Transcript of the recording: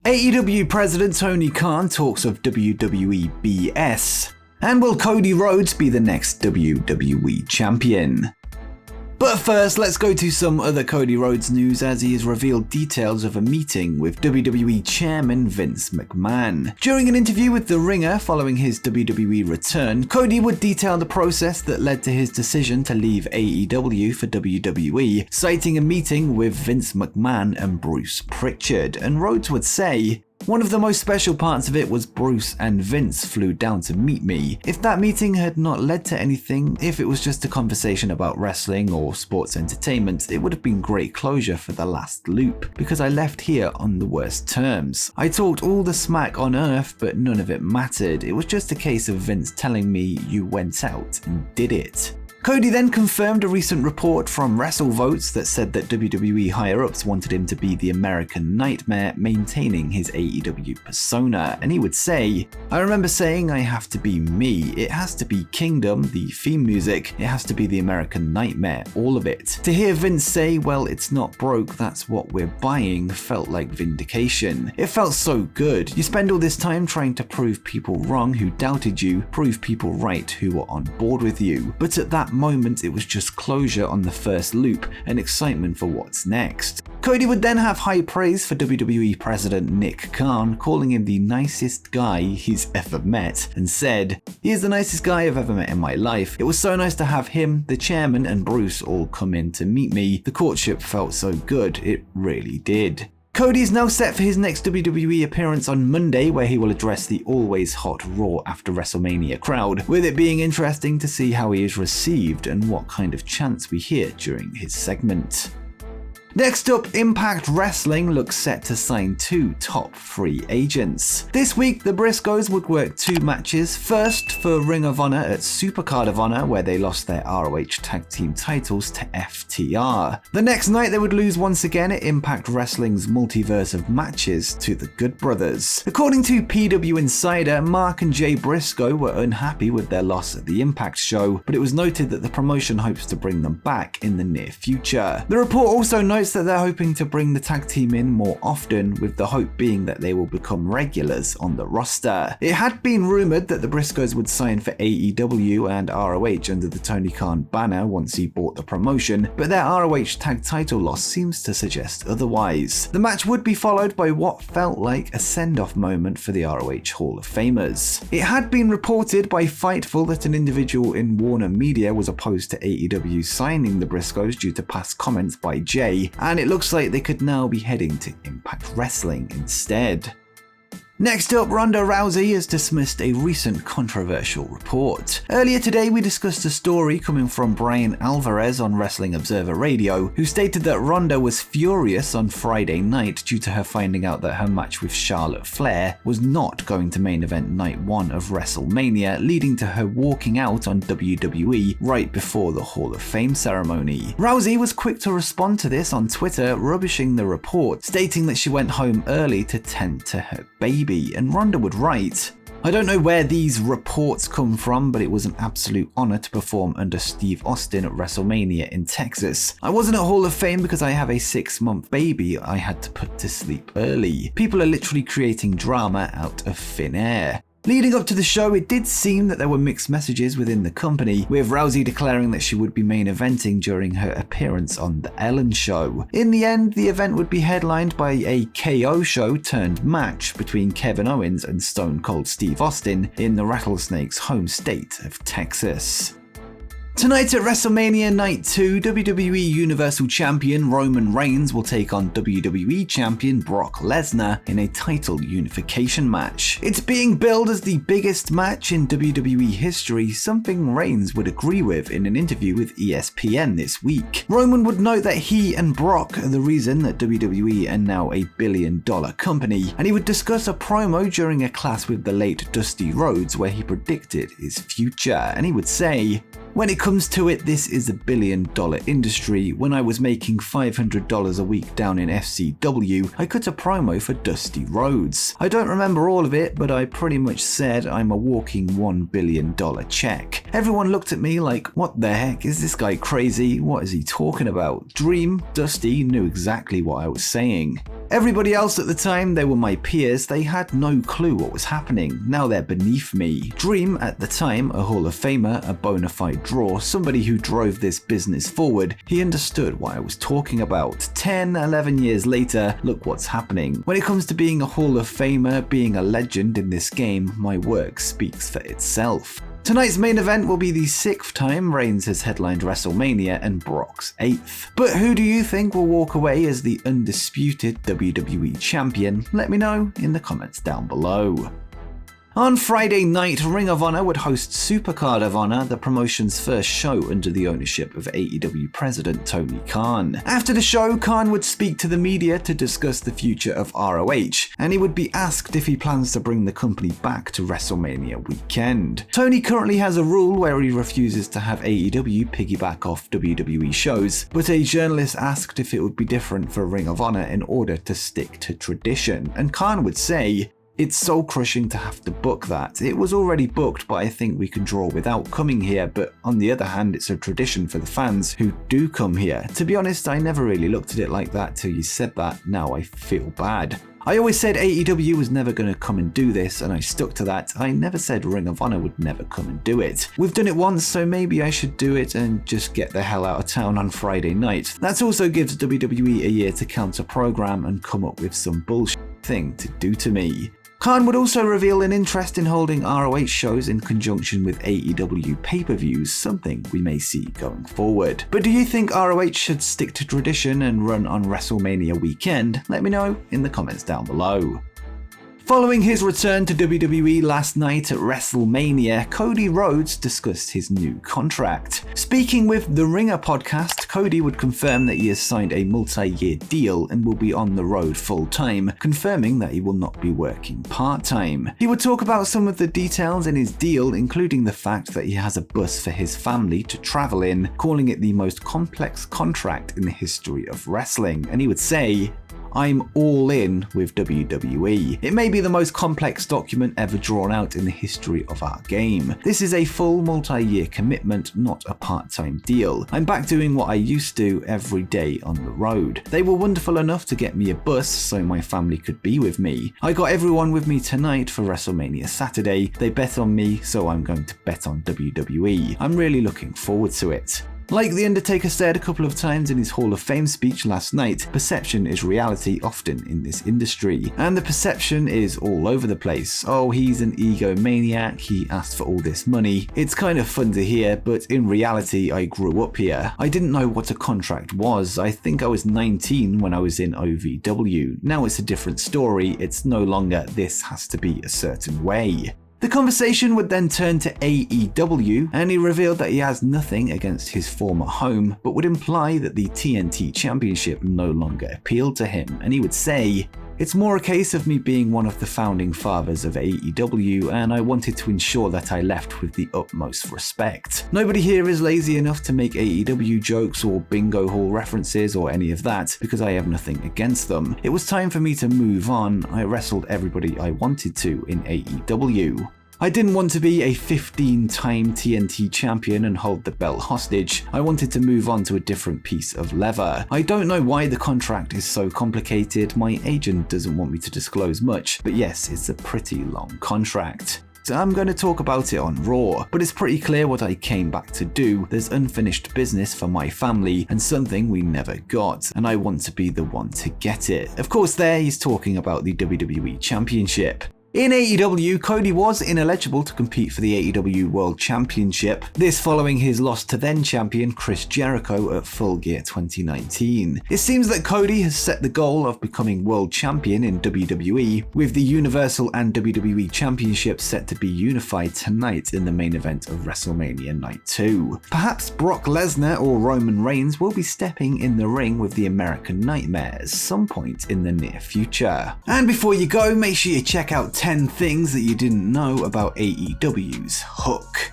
AEW President Tony Khan talks of WWE BS. And will Cody Rhodes be the next WWE champion? But first, let's go to some other Cody Rhodes news as he has revealed details of a meeting with WWE Chairman Vince McMahon. During an interview with The Ringer following his WWE return, Cody would detail the process that led to his decision to leave AEW for WWE, citing a meeting with Vince McMahon and Bruce Pritchard, and Rhodes would say, "One of the most special parts of it was Bruce and Vince flew down to meet me. If that meeting had not led to anything, if it was just a conversation about wrestling or sports entertainment, it would have been great closure for the last loop, because I left here on the worst terms. I talked all the smack on earth, but none of it mattered. It was just a case of Vince telling me, you went out and did it." Cody then confirmed a recent report from WrestleVotes that said that WWE higher-ups wanted him to be the American Nightmare, maintaining his AEW persona, and he would say, "I remember saying I have to be me. It has to be Kingdom, the theme music. It has to be the American Nightmare, all of it." To hear Vince say, "Well, it's not broke, that's what we're buying," felt like vindication. It felt so good. You spend all this time trying to prove people wrong who doubted you, prove people right who were on board with you. But at that moment, it was just closure on the first loop and excitement for what's next. Cody would then have high praise for WWE President Nick Khan, calling him the nicest guy he's ever met, and said, "He is the nicest guy I've ever met in my life. It was so nice to have him, the chairman, and Bruce all come in to meet me. The courtship felt so good, it really did." Cody is now set for his next WWE appearance on Monday, where he will address the always hot Raw after WrestleMania crowd, with it being interesting to see how he is received and what kind of chants we hear during his segment. Next up, Impact Wrestling looks set to sign 2 top free agents. This week, the Briscoes would work 2 matches. First, for Ring of Honor at Supercard of Honor, where they lost their ROH Tag Team titles to FTR. The next night, they would lose once again at Impact Wrestling's multiverse of matches to the Good Brothers. According to PW Insider, Mark and Jay Briscoe were unhappy with their loss at the Impact show, but it was noted that the promotion hopes to bring them back in the near future. The report also notes that they're hoping to bring the tag team in more often, with the hope being that they will become regulars on the roster. It had been rumored that the Briscoes would sign for AEW and ROH under the Tony Khan banner once he bought the promotion, but their ROH tag title loss seems to suggest otherwise. The match would be followed by what felt like a send-off moment for the ROH Hall of Famers. It had been reported by Fightful that an individual in Warner Media was opposed to AEW signing the Briscoes due to past comments by Jay, and it looks like they could now be heading to Impact Wrestling instead. Next up, Ronda Rousey has dismissed a recent controversial report. Earlier today, we discussed a story coming from Brian Alvarez on Wrestling Observer Radio, who stated that Ronda was furious on Friday night due to her finding out that her match with Charlotte Flair was not going to main event night 1 of WrestleMania, leading to her walking out on WWE right before the Hall of Fame ceremony. Rousey was quick to respond to this on Twitter, rubbishing the report, stating that she went home early to tend to her baby. And Ronda would write, "I don't know where these reports come from, but it was an absolute honor to perform under Steve Austin at WrestleMania in Texas. I wasn't at Hall of Fame because I have a 6-month baby I had to put to sleep early. People are literally creating drama out of thin air." Leading up to the show, it did seem that there were mixed messages within the company, with Rousey declaring that she would be main eventing during her appearance on The Ellen Show. In the end, the event would be headlined by a KO show turned match between Kevin Owens and Stone Cold Steve Austin in the Rattlesnakes' home state of Texas. Tonight at WrestleMania Night 2, WWE Universal Champion Roman Reigns will take on WWE Champion Brock Lesnar in a title unification match. It's being billed as the biggest match in WWE history, something Reigns would agree with in an interview with ESPN this week. Roman would note that he and Brock are the reason that WWE are now a billion-dollar company, and he would discuss a promo during a class with the late Dusty Rhodes where he predicted his future, and he would say, "When it comes to it, this is a billion-dollar industry. When I was making $500 a week down in FCW, I cut a promo for Dusty Rhodes. I don't remember all of it, but I pretty much said I'm a walking $1 billion check. Everyone looked at me like, what the heck, is this guy crazy? What is he talking about? Dream, Dusty knew exactly what I was saying." Everybody else at the time, they were my peers, they had no clue what was happening. Now they're beneath me. Dream, at the time, a Hall of Famer, a bona fide draw, somebody who drove this business forward, he understood what I was talking about. 10, 11 years later, look what's happening. When it comes to being a Hall of Famer, being a legend in this game, my work speaks for itself. Tonight's main event will be the 6th time Reigns has headlined WrestleMania and Brock's 8th. But who do you think will walk away as the undisputed WWE Champion? Let me know in the comments down below. On Friday night, Ring of Honor would host Supercard of Honor, the promotion's first show under the ownership of AEW president Tony Khan. After the show, Khan would speak to the media to discuss the future of ROH, and he would be asked if he plans to bring the company back to WrestleMania weekend. Tony currently has a rule where he refuses to have AEW piggyback off WWE shows, but a journalist asked if it would be different for Ring of Honor in order to stick to tradition, and Khan would say, "It's soul crushing to have to book that. It was already booked, but I think we can draw without coming here, but on the other hand, it's a tradition for the fans who do come here." To be honest, I never really looked at it like that till you said that. Now I feel bad. I always said AEW was never going to come and do this, and I stuck to that. I never said Ring of Honor would never come and do it. We've done it once, so maybe I should do it and just get the hell out of town on Friday night. That also gives WWE a year to counter-program and come up with some bullshit thing to do to me. Khan would also reveal an interest in holding ROH shows in conjunction with AEW pay-per-views, something we may see going forward. But do you think ROH should stick to tradition and run on WrestleMania weekend? Let me know in the comments down below. Following his return to WWE last night at WrestleMania, Cody Rhodes discussed his new contract. Speaking with The Ringer podcast, Cody would confirm that he has signed a multi-year deal and will be on the road full-time, confirming that he will not be working part-time. He would talk about some of the details in his deal, including the fact that he has a bus for his family to travel in, calling it the most complex contract in the history of wrestling, and he would say, "I'm all in with WWE. It may be the most complex document ever drawn out in the history of our game. This is a full multi-year commitment, not a part-time deal. I'm back doing what I used to every day on the road. They were wonderful enough to get me a bus so my family could be with me. I got everyone with me tonight for WrestleMania Saturday. They bet on me, so I'm going to bet on WWE. I'm really looking forward to it." Like The Undertaker said a couple of times in his Hall of Fame speech last night, perception is reality often in this industry. And the perception is all over the place. Oh, he's an egomaniac, he asked for all this money. It's kind of fun to hear, but in reality, I grew up here. I didn't know what a contract was. I think I was 19 when I was in OVW. Now it's a different story. It's no longer this has to be a certain way. The conversation would then turn to AEW, and he revealed that he has nothing against his former home, but would imply that the TNT Championship no longer appealed to him, and he would say, "It's more a case of me being one of the founding fathers of AEW, and I wanted to ensure that I left with the utmost respect. Nobody here is lazy enough to make AEW jokes or bingo hall references or any of that, because I have nothing against them. It was time for me to move on. I wrestled everybody I wanted to in AEW. I didn't want to be a 15-time TNT champion and hold the belt hostage. I wanted to move on to a different piece of leather. I don't know why the contract is so complicated. My agent doesn't want me to disclose much, but yes, it's a pretty long contract. So I'm going to talk about it on Raw, but it's pretty clear what I came back to do. There's unfinished business for my family and something we never got, and I want to be the one to get it." Of course, there he's talking about the WWE Championship. In AEW, Cody was ineligible to compete for the AEW World Championship, this following his loss to then-champion Chris Jericho at Full Gear 2019. It seems that Cody has set the goal of becoming World Champion in WWE, with the Universal and WWE Championships set to be unified tonight in the main event of WrestleMania Night 2. Perhaps Brock Lesnar or Roman Reigns will be stepping in the ring with the American Nightmare at some point in the near future. And before you go, make sure you check out 10 things that you didn't know about AEW's Hook.